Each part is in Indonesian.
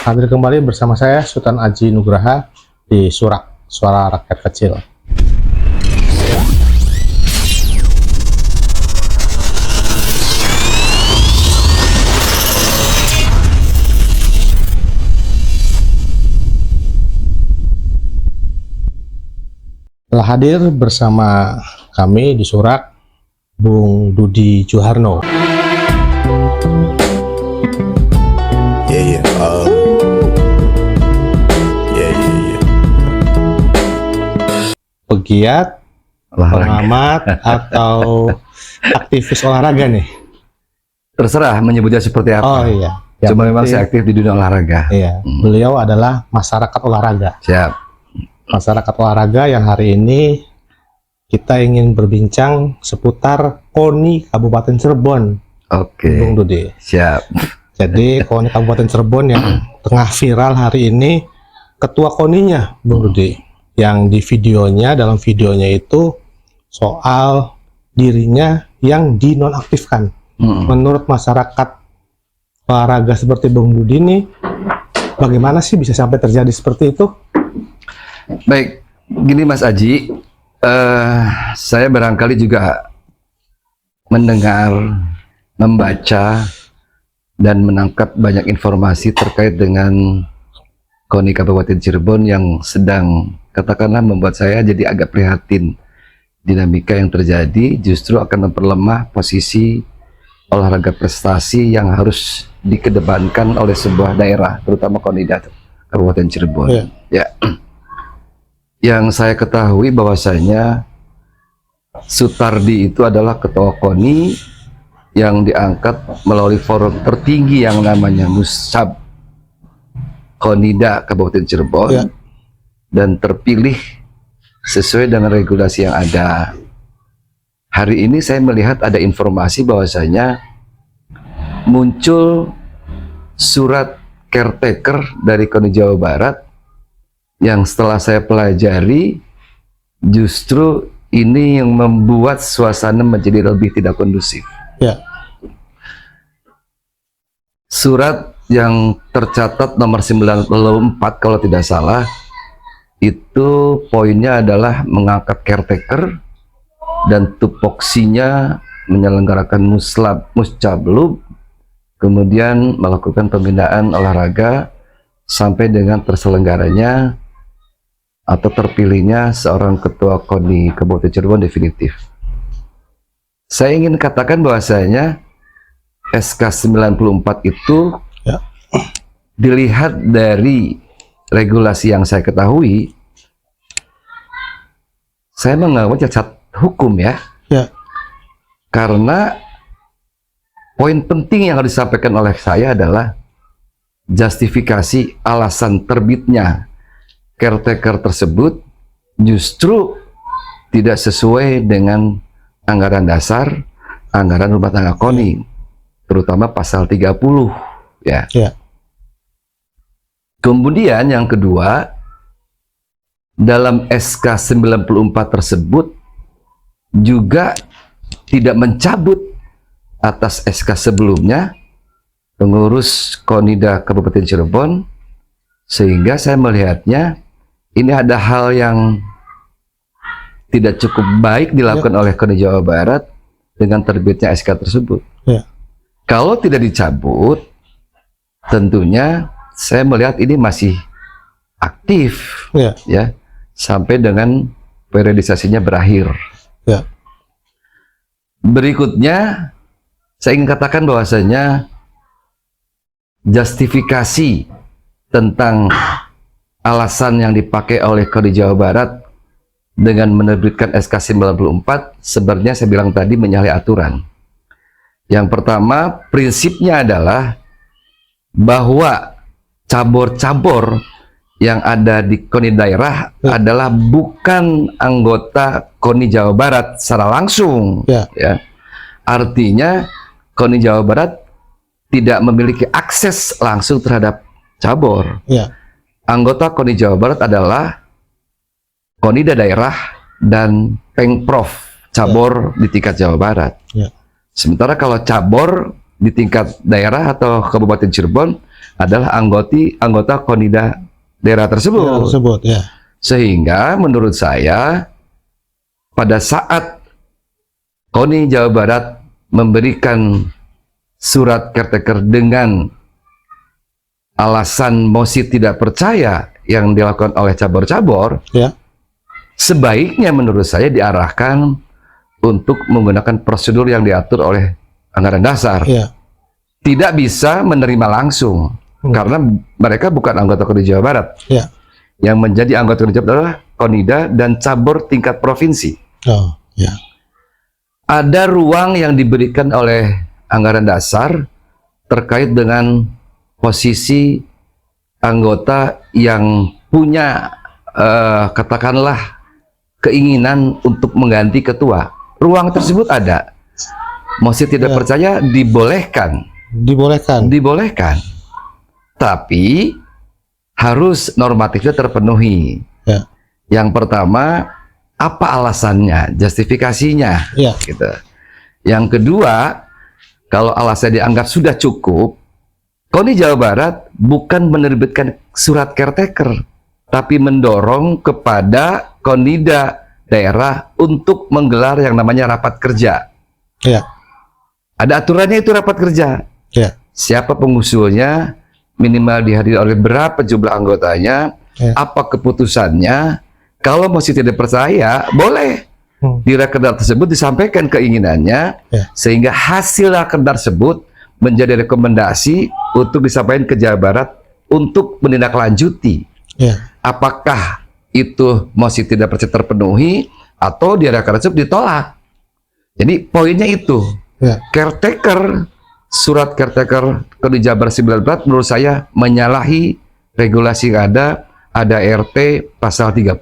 Hadir kembali bersama saya Sultan Aji Nugraha di Surak, Suara Rakyat Kecil. Telah hadir bersama kami di Surak Bung Dudi Juharno. Pegiat, pengamat, atau aktivis olahraga nih? Terserah menyebutnya seperti apa. Oh iya. Cuma memang saya aktif di dunia olahraga. Iya. Beliau adalah masyarakat olahraga. Siap. Masyarakat olahraga yang hari ini kita ingin berbincang seputar KONI Kabupaten Cirebon. Oke. Bung Dudi. Siap. Jadi KONI Kabupaten Cirebon yang tengah viral hari ini, ketua KONI-nya Bung Dudi, yang di videonya, dalam videonya itu soal dirinya yang dinonaktifkan. Menurut masyarakat olahraga seperti Bung Dudi ini, bagaimana sih bisa sampai terjadi seperti itu? Baik, gini Mas Aji, saya barangkali juga mendengar, membaca, dan menangkap banyak informasi terkait dengan KONI Kabupaten Cirebon yang sedang, katakanlah, membuat saya jadi agak prihatin. Dinamika yang terjadi justru akan memperlemah posisi olahraga prestasi yang harus dikedepankan oleh sebuah daerah, terutama KONI Kabupaten Cirebon. Ya. Yang saya ketahui bahwasanya Sutardi itu adalah ketua KONI yang diangkat melalui forum tertinggi yang namanya Musab Konida Kabupaten Cirebon, dan terpilih sesuai dengan regulasi yang ada. Hari ini saya melihat ada informasi bahwasanya muncul surat caretaker dari KONI Jawa Barat yang setelah saya pelajari justru ini yang membuat suasana menjadi lebih tidak kondusif. Surat yang tercatat nomor 94 kalau tidak salah, itu poinnya adalah mengangkat caretaker dan tupoksinya menyelenggarakan muscablub, kemudian melakukan pembinaan olahraga sampai dengan terselenggaranya atau terpilihnya seorang ketua KONI Kabupaten Cirebon definitif. Saya ingin katakan bahwasanya SK 94 itu dilihat dari regulasi yang saya ketahui, saya menganggap cacat hukum ya. Karena poin penting yang harus disampaikan oleh saya adalah justifikasi alasan terbitnya caretaker tersebut justru tidak sesuai dengan anggaran dasar, anggaran rumah tangga KONI, terutama pasal 30 ya. Kemudian yang kedua, dalam SK 94 tersebut juga tidak mencabut atas SK sebelumnya pengurus KONIDA Kabupaten Cirebon, sehingga saya melihatnya ini ada hal yang tidak cukup baik dilakukan oleh KONI Jawa Barat dengan terbitnya SK tersebut. Kalau tidak dicabut, tentunya saya melihat ini masih aktif ya sampai dengan periodisasinya berakhir. Berikutnya saya ingin katakan bahwasanya justifikasi tentang alasan yang dipakai oleh KONI Jawa Barat dengan menerbitkan SK 94 sebenarnya saya bilang tadi menyalahi aturan. Yang pertama, prinsipnya adalah bahwa cabur-cabur yang ada di KONI daerah adalah bukan anggota KONI Jawa Barat secara langsung. Ya. Artinya KONI Jawa Barat tidak memiliki akses langsung terhadap cabur. Anggota KONI Jawa Barat adalah KONIDA daerah dan Pengprov cabur di tingkat Jawa Barat. Sementara kalau cabur di tingkat daerah atau Kabupaten Cirebon adalah anggota Konida daerah tersebut. Ya. Sehingga menurut saya pada saat KONI Jawa Barat memberikan surat caretaker dengan alasan mosi tidak percaya yang dilakukan oleh cabur-cabur, Ya. sebaiknya menurut saya diarahkan untuk menggunakan prosedur yang diatur oleh anggaran dasar. Ya. Tidak bisa menerima langsung karena mereka bukan anggota KONI Jawa Barat. Ya. Yang menjadi anggota KONI Jawa Barat adalah Konida dan cabur tingkat provinsi. Oh, ya. Ada ruang yang diberikan oleh anggaran dasar terkait dengan posisi anggota yang punya katakanlah keinginan untuk mengganti ketua. Ruang tersebut ada. Mosi tidak percaya dibolehkan. Dibolehkan. Tapi harus normatifnya terpenuhi. Ya. Yang pertama, apa alasannya, justifikasinya, Ya. gitu. Yang kedua, kalau alasannya dianggap sudah cukup, KONI Jawa Barat bukan menerbitkan surat caretaker, tapi mendorong kepada Konida daerah untuk menggelar yang namanya rapat kerja. Ya. Ada aturannya itu rapat kerja. Ya. Siapa pengusulnya, minimal dihadiri oleh berapa jumlah anggotanya, apa keputusannya. Kalau masih tidak percaya, boleh di rakerda tersebut disampaikan keinginannya, sehingga hasil rakerda tersebut menjadi rekomendasi untuk disampaikan ke Jawa Barat untuk menindaklanjuti. Apakah itu masih tidak percaya terpenuhi atau di rakerda tersebut ditolak. Jadi poinnya itu, caretaker, surat caretaker KONI Jabar 19 menurut saya menyalahi regulasi yang ada RT pasal 30.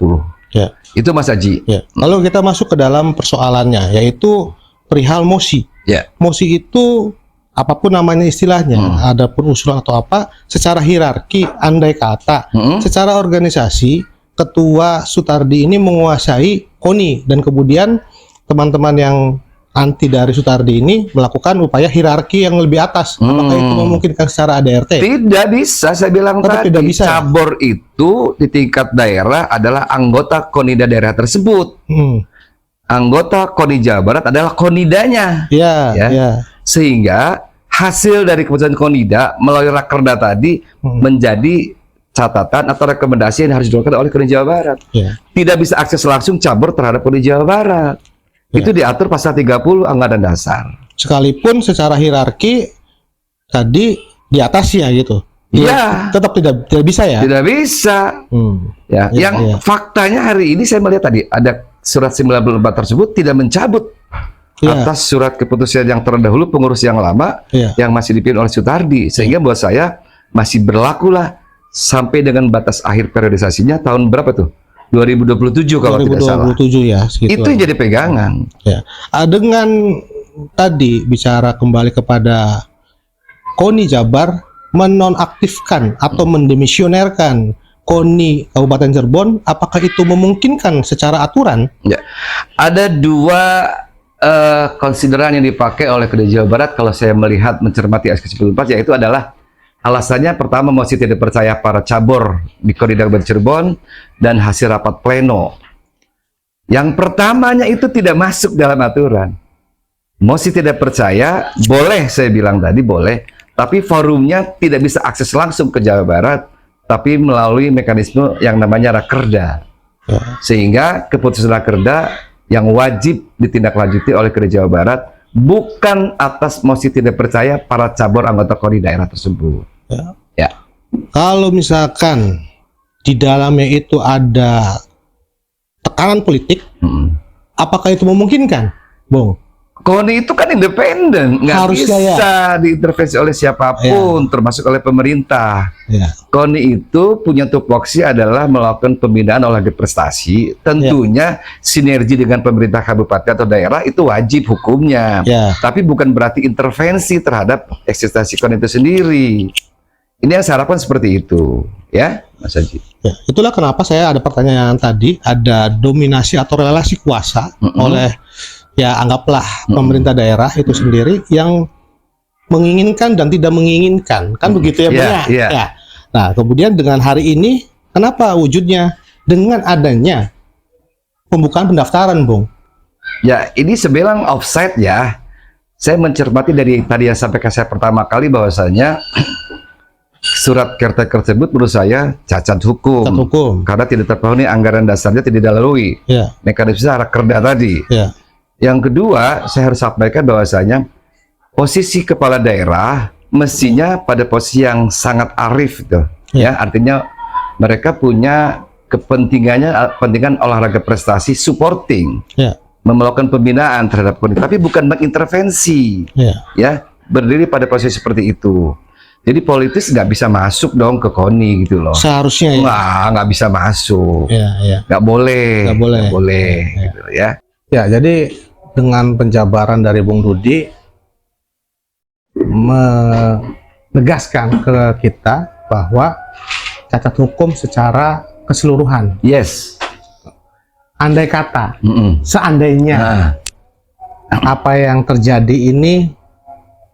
Ya. Itu Mas Haji. Ya. Lalu kita masuk ke dalam persoalannya, yaitu perihal mosi. Ya. Mosi itu apapun namanya istilahnya, adapun usulan atau apa, secara hierarki, andai kata, secara organisasi, Ketua Sutardi ini menguasai KONI, dan kemudian teman-teman yang anti dari Sutardi ini melakukan upaya hierarki yang lebih atas. Apakah itu memungkinkan secara ADRT? Tidak bisa, saya bilang tadi. Tidak bisa. Cabur itu di tingkat daerah adalah anggota Konida daerah tersebut. Anggota KONI Jawa Barat adalah Konidanya. Ya. Sehingga hasil dari keputusan Konida melalui rakerda tadi menjadi catatan atau rekomendasi yang harus dilakukan oleh KONI Jawa Barat. Tidak bisa akses langsung cabur terhadap KONI Jawa Barat. Itu diatur pasal 30 anggaran dasar. Sekalipun secara hierarki tadi di atasnya gitu. Iya. Tetap tidak bisa ya? Tidak bisa. Yang faktanya hari ini saya melihat tadi ada surat 94 tersebut tidak mencabut atas surat keputusan yang terdahulu pengurus yang lama yang masih dipimpin oleh Sutardi, sehingga buat saya masih berlakulah sampai dengan batas akhir periodisasinya tahun berapa tuh? 2027 kalau tidak salah. 2027 ya. Itu yang jadi pegangan. Ya. Dengan tadi bicara kembali kepada KONI Jabar menonaktifkan atau mendemisionerkan KONI Kabupaten Cirebon, apakah itu memungkinkan secara aturan? Ya. Ada dua konsideran yang dipakai oleh KONI Jawa Barat kalau saya melihat mencermati SK 94, yaitu adalah alasannya pertama masih tidak percaya para cabur di KONI Kabupaten Cirebon dan hasil rapat pleno. Yang pertamanya itu tidak masuk dalam aturan. Masih tidak percaya, boleh, saya bilang tadi boleh, tapi forumnya tidak bisa akses langsung ke Jawa Barat, tapi melalui mekanisme yang namanya rakerda. Sehingga keputusan rakerda yang wajib ditindaklanjuti oleh KONI Jawa Barat bukan atas mosi tidak percaya para cabur anggota KONI daerah tersebut. Ya. Kalau misalkan di dalamnya itu ada tekanan politik, apakah itu memungkinkan, Bung? KONI itu kan independen, nggak bisa diintervensi oleh siapapun, termasuk oleh pemerintah. KONI itu punya tupoksi adalah melakukan pembinaan olahraga prestasi. Tentunya sinergi dengan pemerintah kabupaten atau daerah itu wajib hukumnya. Tapi bukan berarti intervensi terhadap eksistensi KONI itu sendiri. Ini yang saya harapkan seperti itu, ya, Mas Haji. Ya, itulah kenapa saya ada pertanyaan tadi, ada dominasi atau relasi kuasa oleh, ya anggaplah pemerintah daerah itu sendiri yang menginginkan dan tidak menginginkan, kan begitu ya, Bung? Iya, iya. Ya. Nah, kemudian dengan hari ini, kenapa wujudnya dengan adanya pembukaan pendaftaran, Bung? Ya, ini sebilang offside ya. Saya mencermati dari tadi yang sampaikan saya pertama kali bahwasanya surat caretaker tersebut menurut saya cacat hukum. Cacat hukum. Karena tidak terpenuhi anggaran dasarnya tidak dilalui. Ya, Mekanisme rakerda tadi. ya, Yang kedua, saya harus sampaikan bahwasanya posisi kepala daerah mestinya pada posisi yang sangat arif gitu. Ya, artinya mereka punya kepentingan olahraga prestasi supporting. ya, Melakukan pembinaan terhadap KONI, tapi bukan mengintervensi, ya, berdiri pada posisi seperti itu. Jadi politis nggak bisa masuk dong ke KONI gitu loh. Seharusnya ya. Nggak bisa masuk, nggak boleh, Nggak boleh. gitu ya. Ya, jadi dengan penjabaran dari Bung Rudi menegaskan ke kita bahwa cacat hukum secara keseluruhan. Yes. Andai kata, Mm-mm. seandainya Nah, apa yang terjadi ini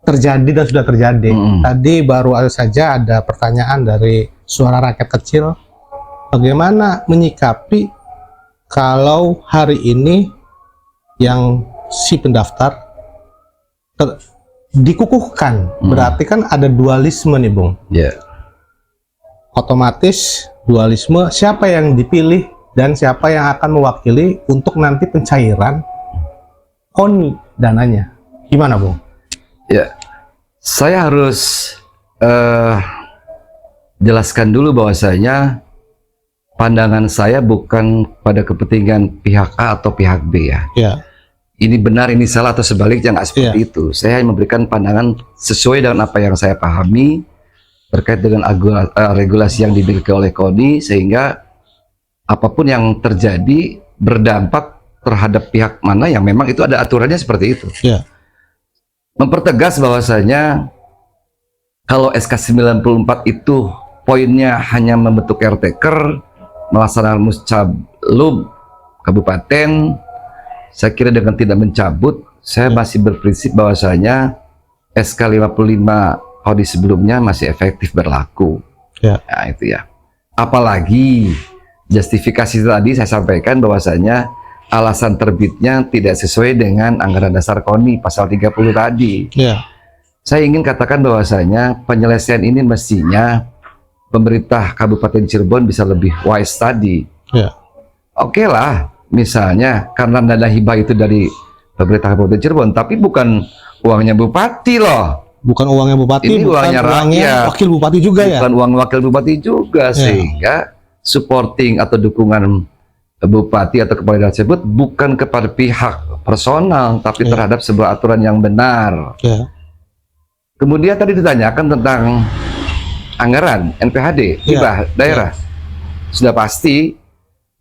terjadi dan sudah terjadi. Tadi baru saja ada pertanyaan dari suara rakyat kecil, bagaimana menyikapi kalau hari ini yang si pendaftar dikukuhkan, berarti kan ada dualisme nih, Bung. ya. Otomatis dualisme, siapa yang dipilih dan siapa yang akan mewakili untuk nanti pencairan KONI dananya. Gimana, Bung? Ya, saya harus jelaskan dulu bahwasanya pandangan saya bukan pada kepentingan pihak A atau pihak B ya. Ya, Ini benar, ini salah atau sebaliknya, nggak seperti itu. Saya memberikan pandangan sesuai dengan apa yang saya pahami terkait dengan regulasi yang dimiliki oleh KONI, sehingga apapun yang terjadi berdampak terhadap pihak mana yang memang itu ada aturannya seperti itu. ya, Mempertegas bahwasanya kalau SK 94 itu poinnya hanya membentuk caretaker, melaksanakan muscablub kabupaten, saya kira dengan tidak mencabut, saya masih berprinsip bahwasanya SK 55 KONI sebelumnya masih efektif berlaku. ya, Nah, itu ya. Apalagi justifikasi tadi saya sampaikan bahwasanya alasan terbitnya tidak sesuai dengan anggaran dasar KONI pasal 30 tadi. ya, Saya ingin katakan bahwasanya penyelesaian ini mestinya pemerintah Kabupaten Cirebon bisa lebih wise tadi. ya, Oke lah, misalnya karena dana hibah itu dari pemerintah Kabupaten Cirebon, tapi bukan uangnya bupati loh. bukan uangnya bupati, Ini bukan uangnya rakyat. wakil bupati juga ya. Bukan uang wakil bupati juga, sehingga supporting atau dukungan bupati atau kepala daerah tersebut bukan kepada pihak personal, tapi terhadap sebuah aturan yang benar. Ya, Kemudian tadi ditanyakan tentang anggaran NPHD, hibah daerah. Sudah pasti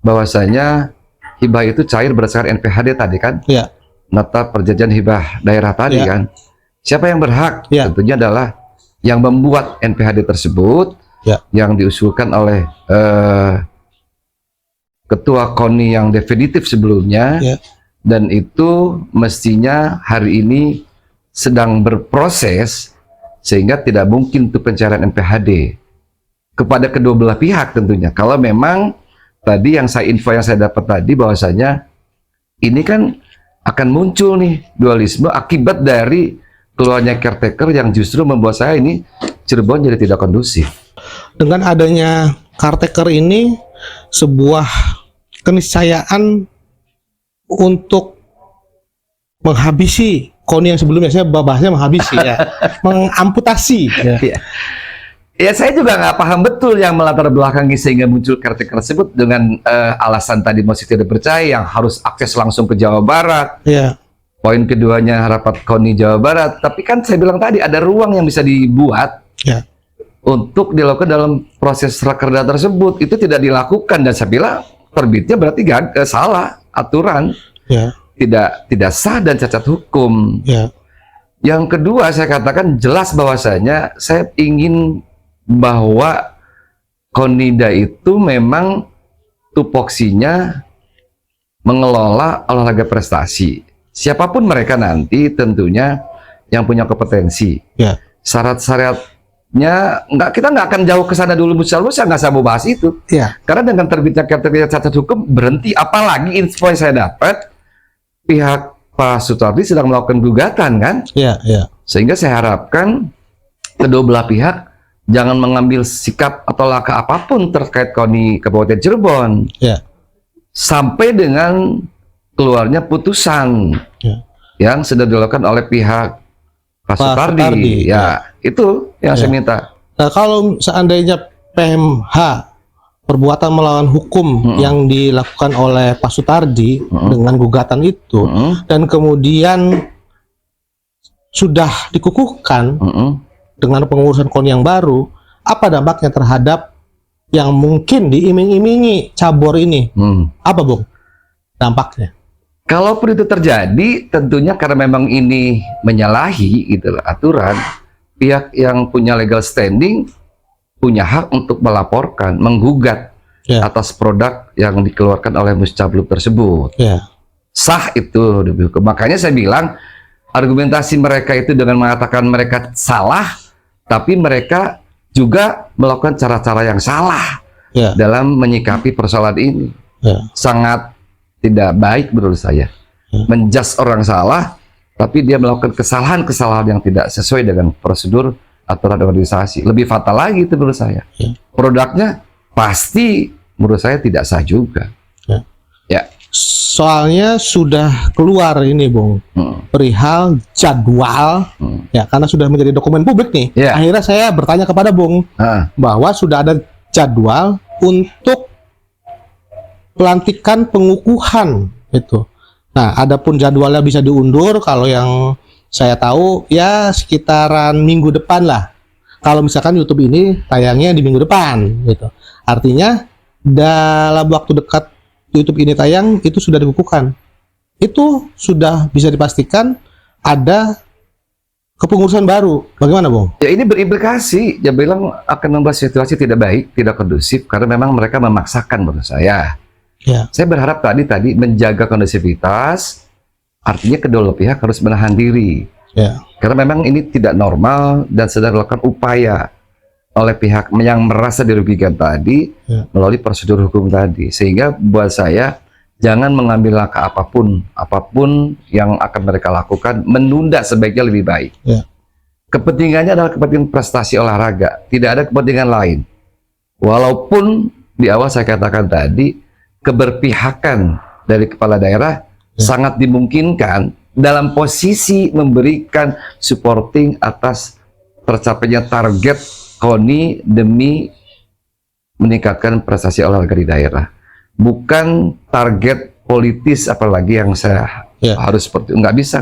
bahwasanya hibah itu cair berdasarkan NPHD tadi kan, ya, nota perjanjian hibah daerah tadi kan. Siapa yang berhak? Tentunya adalah yang membuat NPHD tersebut, yang diusulkan oleh ketua KONI yang definitif sebelumnya, dan itu mestinya hari ini sedang berproses, sehingga tidak mungkin untuk pencairan NPHD kepada kedua belah pihak tentunya. Kalau memang tadi yang info yang saya dapat tadi bahwasanya ini kan akan muncul nih dualisme akibat dari keluarnya caretaker yang justru membuat saya ini Cirebon jadi tidak kondusif. Dengan adanya caretaker ini sebuah keniscayaan untuk menghabisi KONI yang sebelumnya, saya bahasnya menghabisi ya, mengamputasi. Ya, saya juga nggak paham betul yang melatar belakangi sehingga muncul caretaker tersebut dengan alasan tadi masih tidak percaya yang harus akses langsung ke Jawa Barat. Poin keduanya rapat KONI Jawa Barat. Tapi kan saya bilang tadi ada ruang yang bisa dibuat untuk dilakukan dalam proses rakerda tersebut. Itu tidak dilakukan dan saya bilang terbitnya berarti salah aturan, tidak sah dan cacat hukum. Yang kedua saya katakan jelas bahwasanya saya ingin bahwa KONIDA itu memang tupoksinya mengelola olahraga prestasi. Siapapun mereka nanti tentunya yang punya kompetensi. Ya. Syarat-syaratnya kita nggak akan jauh ke sana dulu, saya nggak saya mau bahas itu. Ya. Karena dengan terbitnya cacat hukum berhenti, apalagi info yang saya dapat pihak Pak Sutardi sedang melakukan gugatan kan, Ya. Ya. sehingga saya harapkan kedua belah pihak jangan mengambil sikap atau langkah apapun terkait KONI Kabupaten Cirebon Ya. sampai dengan keluarnya putusan Ya. yang sudah dilakukan oleh pihak Pak Sutardi. Sutardi, Ya, itu yang saya minta. Nah, kalau seandainya PMH perbuatan melawan hukum yang dilakukan oleh Pak Sutardi dengan gugatan itu dan kemudian sudah dikukuhkan dengan pengurusan KONI yang baru, apa dampaknya terhadap yang mungkin diiming-imingi cabor ini? Apa, Bung, dampaknya? Kalaupun itu terjadi, tentunya karena memang ini menyalahi gitu aturan, pihak yang punya legal standing punya hak untuk melaporkan, menggugat atas produk yang dikeluarkan oleh Muscablub tersebut. Sah itu. Makanya saya bilang argumentasi mereka itu dengan mengatakan mereka salah, tapi mereka juga melakukan cara-cara yang salah dalam menyikapi persoalan ini. Sangat tidak baik menurut saya. Menjudge orang salah, tapi dia melakukan kesalahan-kesalahan yang tidak sesuai dengan prosedur aturan organisasi. Lebih fatal lagi itu menurut saya. Produknya pasti menurut saya tidak sah juga. Ya. Soalnya sudah keluar ini, Bung, perihal jadwal, ya, karena sudah menjadi dokumen publik nih. Akhirnya saya bertanya kepada Bung bahwa sudah ada jadwal untuk pelantikan pengukuhan itu. Nah, adapun jadwalnya bisa diundur, kalau yang saya tahu ya sekitaran minggu depan lah. Kalau misalkan YouTube ini tayangnya di minggu depan, gitu. Artinya dalam waktu dekat YouTube ini tayang itu sudah dikukuhkan. Itu sudah bisa dipastikan ada kepengurusan baru. Bagaimana, Bung? Ya, ini berimplikasi. Dia bilang akan membuat situasi tidak baik, tidak kondusif karena memang mereka memaksakan menurut saya. Saya berharap tadi menjaga kondusivitas, artinya kedua pihak harus menahan diri. Karena memang ini tidak normal dan sedang dilakukan upaya oleh pihak yang merasa dirugikan tadi melalui prosedur hukum tadi. Sehingga buat saya jangan mengambil langkah apapun yang akan mereka lakukan, menunda sebaiknya lebih baik. Kepentingannya adalah kepentingan prestasi olahraga, tidak ada kepentingan lain. Walaupun di awal saya katakan tadi keberpihakan dari kepala daerah sangat dimungkinkan dalam posisi memberikan supporting atas tercapainya target KONI demi meningkatkan prestasi olahraga di daerah, bukan target politis apalagi yang saya harus seperti nggak bisa.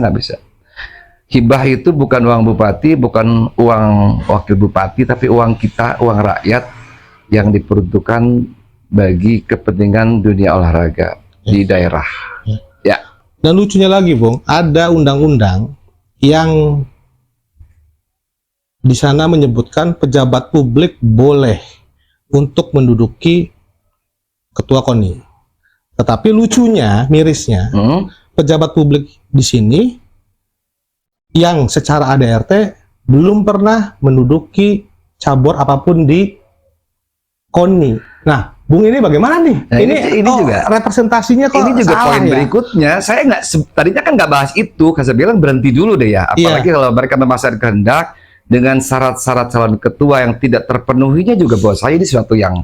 Hibah itu bukan uang bupati, bukan uang wakil bupati, tapi uang kita, uang rakyat yang diperuntukkan bagi kepentingan dunia olahraga di daerah. Dan lucunya lagi, Bung, ada undang-undang yang di sana menyebutkan pejabat publik boleh untuk menduduki ketua KONI. Tetapi lucunya, mirisnya, pejabat publik di sini yang secara ADRT belum pernah menduduki cabur apapun di KONI. Nah, Bung, ini bagaimana nih? Nah, ini juga representasinya kok ini juga salah poin ya? berikutnya. Saya tadinya kan nggak bahas itu, kan saya bilang berhenti dulu deh ya. Apalagi kalau mereka memasarkan kehendak dengan syarat-syarat calon ketua yang tidak terpenuhinya juga buat saya ini sesuatu yang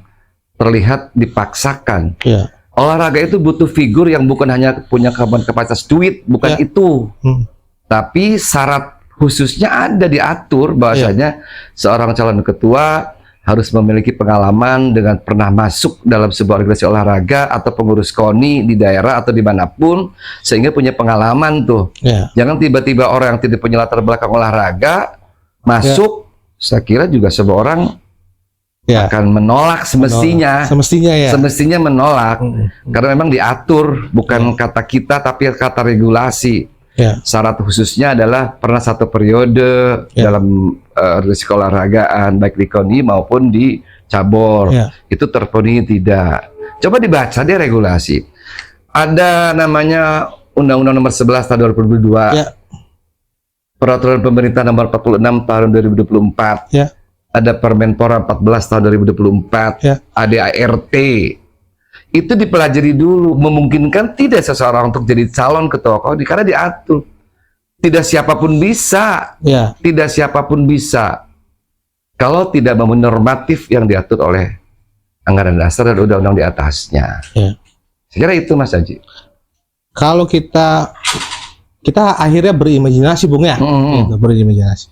terlihat dipaksakan. Olahraga itu butuh figur yang bukan hanya punya kapasitas duit, bukan itu. Tapi syarat khususnya ada diatur bahwasanya seorang calon ketua harus memiliki pengalaman dengan pernah masuk dalam sebuah organisasi olahraga atau pengurus KONI di daerah atau dimanapun, sehingga punya pengalaman tuh. Jangan tiba-tiba orang yang tidak punya latar belakang olahraga masuk, saya kira juga sebuah orang akan menolak semestinya. Semestinya menolak karena memang diatur bukan kata kita tapi kata regulasi. Syarat khususnya adalah pernah satu periode dalam organisasi keolahragaan baik di KONI maupun di cabur itu terpenuhi tidak. Coba dibaca deh regulasi. Ada namanya Undang-Undang Nomor 11 Tahun 2022 Peraturan Pemerintah Nomor 46 Tahun 2024. Ya. Ada Permenpora 14 Tahun 2024. Ya. ADART. Itu dipelajari dulu. Memungkinkan tidak seseorang untuk jadi calon ketua KONI karena diatur. Tidak siapapun bisa. Ya. Tidak siapapun bisa. Kalau tidak memenuhi normatif yang diatur oleh anggaran dasar dan undang-undang di atasnya. Ya. Saya kira itu Mas Haji. Kalau kita akhirnya berimajinasi, Bung, ya. Gitu, berimajinasi.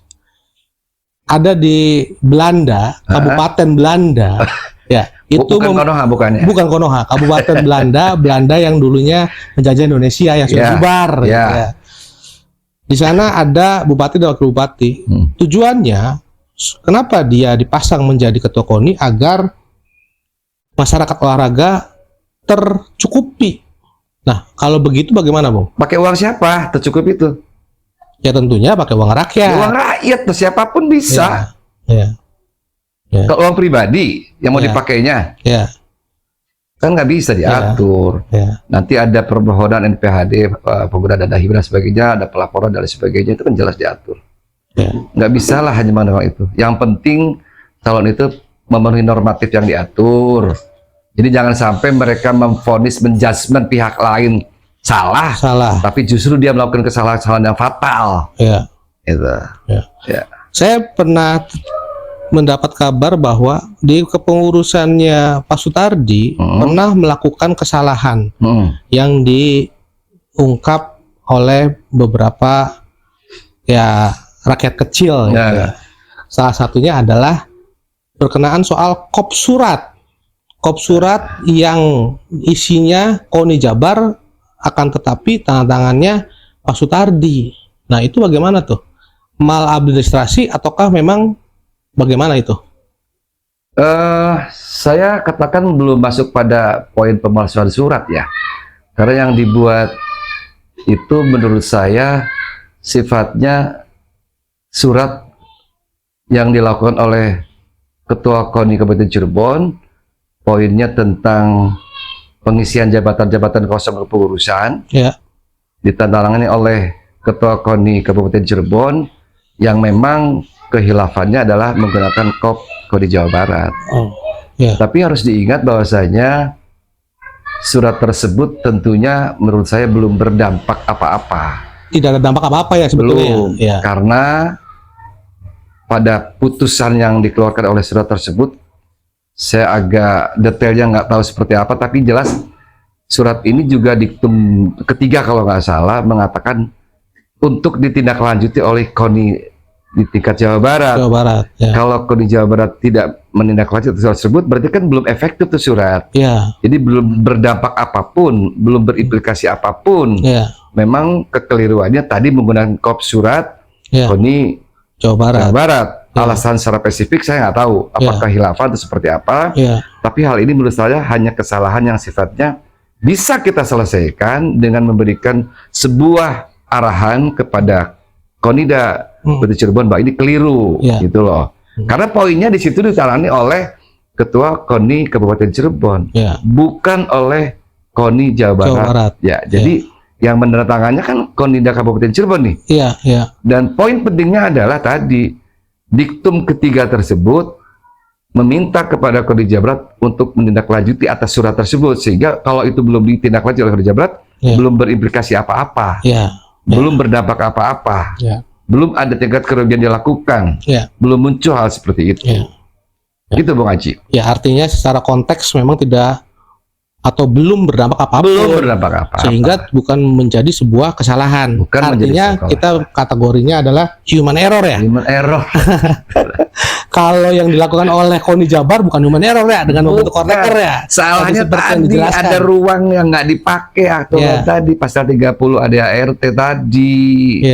Ada di Belanda, Kabupaten Belanda, ya, itu bukan Konoha bukannya. bukan Konoha, Kabupaten Belanda yang dulunya menjajah Indonesia yang sudah bubar. Ya. Gitu, ya. Di sana ada bupati dan wakil bupati. Tujuannya, kenapa dia dipasang menjadi ketua KONI agar masyarakat olahraga tercukupi. Nah, kalau begitu bagaimana, Bung? Pakai uang siapa? Tercukup itu. Ya tentunya pakai uang rakyat. Uang rakyat, tuh siapapun bisa. Ya. Kalau uang pribadi yang mau Ya. dipakainya, Ya. kan nggak bisa diatur. Ya. Nanti ada permohonan NPHD, pengguna dana hibah dan sebagainya, ada pelaporan dan sebagainya, itu kan jelas diatur. Ya. Nggak bisa lah hanya mengandalkan itu. Yang penting calon itu memenuhi normatif yang diatur. Jadi jangan sampai mereka memvonis, menjudgment pihak lain salah, tapi justru dia melakukan kesalahan-kesalahan yang fatal. Ya. Itu. Ya. Ya. Saya pernah mendapat kabar bahwa di kepengurusannya Pak Sutardi pernah melakukan kesalahan yang diungkap oleh beberapa ya rakyat kecil. Ya. Ya. Salah satunya adalah berkenaan soal kop surat. Kop surat yang isinya KONI Jabar, akan tetapi tanda tangannya Pak Sutardi. Nah, itu bagaimana tuh? Maladministrasi ataukah memang bagaimana itu? Saya katakan belum masuk pada poin pemalsuan surat ya. Karena yang dibuat itu menurut saya sifatnya surat yang dilakukan oleh Ketua KONI Kabupaten Cirebon, poinnya tentang pengisian jabatan-jabatan kosong kepengurusan, Ya. ditandatangani oleh Ketua KONI Kabupaten Cirebon yang memang kehilafannya adalah menggunakan kop KONI Jawa Barat. Oh, ya. Tapi harus diingat bahwasanya surat tersebut tentunya menurut saya belum berdampak apa-apa. Tidak ada dampak apa-apa ya sebetulnya. Belum, Ya. karena pada putusan yang dikeluarkan oleh surat tersebut, saya agak detailnya nggak tahu seperti apa, tapi jelas surat ini juga diktum ketiga kalau nggak salah mengatakan untuk ditindaklanjuti oleh KONI di tingkat Jawa Barat. Jawa Barat. Ya. Kalau KONI Jawa Barat tidak menindaklanjuti surat tersebut, berarti kan belum efektif tuh surat. Ya. Jadi belum berdampak apapun, belum berimplikasi apapun. Ya. Memang kekeliruannya tadi menggunakan kop surat Ya. KONI Jawa Barat. Jawa Barat. Ya. Alasan secara spesifik saya nggak tahu apakah hilafan atau seperti apa. Ya. Tapi hal ini menurut saya hanya kesalahan yang sifatnya bisa kita selesaikan dengan memberikan sebuah arahan kepada Konida Kabupaten Cirebon bahwa ini keliru, gitu loh. Karena poinnya di situ ditangani oleh Ketua KONI Kabupaten Cirebon, bukan oleh KONI Jawa Barat. Ya, jadi yang menandatangannya kan Konida Kabupaten Cirebon nih. Iya, iya. Dan poin pentingnya adalah tadi diktum ketiga tersebut meminta kepada KONI Jawa Barat untuk menindaklanjuti atas surat tersebut, sehingga kalau itu belum ditindaklanjuti oleh KONI Jawa Barat, belum berimplikasi apa-apa, belum berdampak apa-apa, belum ada tingkat kerugian dilakukan, belum muncul hal seperti itu. Gitu Bung Haji. Ya, artinya secara konteks memang tidak atau belum berdampak apa-apa. Belum berdampak apa-apa. Sehingga bukan menjadi sebuah kesalahan. Bukan artinya kita kategorinya adalah human error ya. Human error. Kalau yang dilakukan oleh KONI Jabar bukan human error ya, dengan membentuk konteks ya. Salahnya tadi ada ruang yang nggak dipakai atau tadi pasal 30 ADART tadi.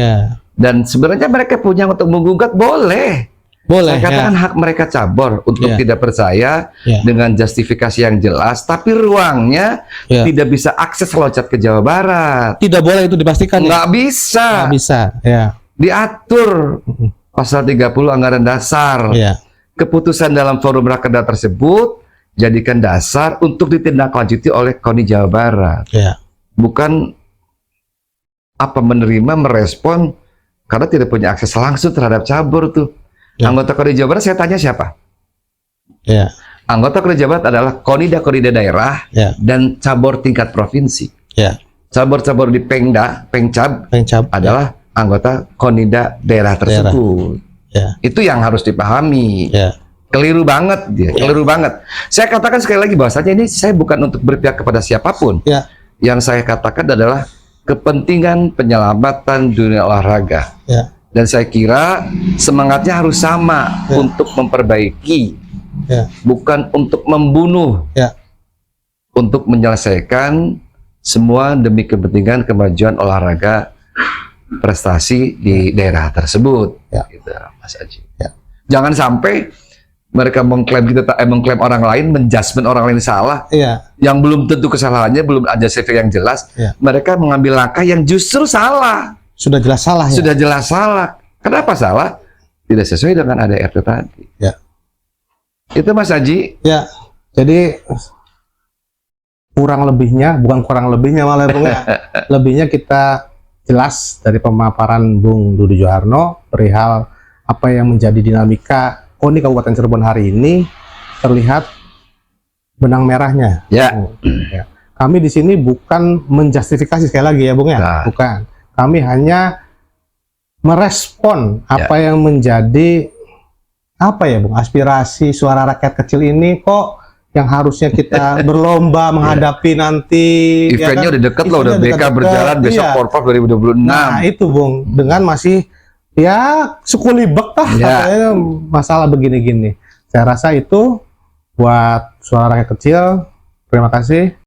Dan sebenarnya mereka punya untuk menggugat boleh. Boleh. Saya katakan hak mereka cabur untuk tidak percaya dengan justifikasi yang jelas, tapi ruangnya tidak bisa akses loncat ke Jawa Barat. Tidak boleh itu dipastikan. Nggak bisa. Nggak bisa. Ya. Diatur pasal 30 anggaran dasar. Keputusan dalam forum rakerda tersebut jadikan dasar untuk ditindaklanjuti oleh KONI Jawa Barat. Bukan apa menerima, merespon karena tidak punya akses langsung terhadap cabur tuh. Ya. Anggota KONI Jawa Barat saya tanya siapa? Ya. Anggota KONI Jawa Barat adalah konida daerah Ya. dan cabur tingkat provinsi. Ya. Cabur-cabur di Pengda, Pengcab Pencap. adalah anggota konida daerah tersebut. Ya. Itu yang harus dipahami. Ya. Keliru banget dia, keliru banget. Saya katakan sekali lagi bahwasanya ini saya bukan untuk berpihak kepada siapapun. Ya. Yang saya katakan adalah kepentingan penyelamatan dunia olahraga. Ya. Dan saya kira semangatnya harus sama untuk memperbaiki, Ya. bukan untuk membunuh, Ya. untuk menyelesaikan semua demi kepentingan kemajuan olahraga prestasi di daerah tersebut. Ya. Gitu, Mas Aji. Ya. Jangan sampai mereka mengklaim mengklaim orang lain, menjudgment orang lain salah, Iya. yang belum tentu kesalahannya, belum ada CV yang jelas. Ya. Mereka mengambil langkah yang justru salah. Sudah jelas salah ya. Sudah jelas salah. Kenapa salah? Tidak sesuai dengan ADRT tadi. Ya. Itu Mas Aji. Ya. Jadi kurang lebihnya, bukan kurang lebihnya malah Bung ya. Lebihnya kita jelas dari pemaparan Bung Dudu Joharno perihal apa yang menjadi dinamika KONI Kabupaten Cirebon hari ini, terlihat benang merahnya. Ya. Ya. Kami di sini bukan menjustifikasi sekali lagi ya Bung ya, Nah. bukan. Kami hanya merespon apa yang menjadi apa ya Bung, aspirasi suara rakyat kecil ini kok yang harusnya kita berlomba menghadapi nanti. Eventnya udah deket loh, udah Eventnya BK deket-deket. berjalan besok Iya. Porprov 2026. Nah itu Bung, dengan masih ya sekulibek lah Ya. katanya masalah begini-gini. Saya rasa itu buat suara rakyat kecil. Terima kasih.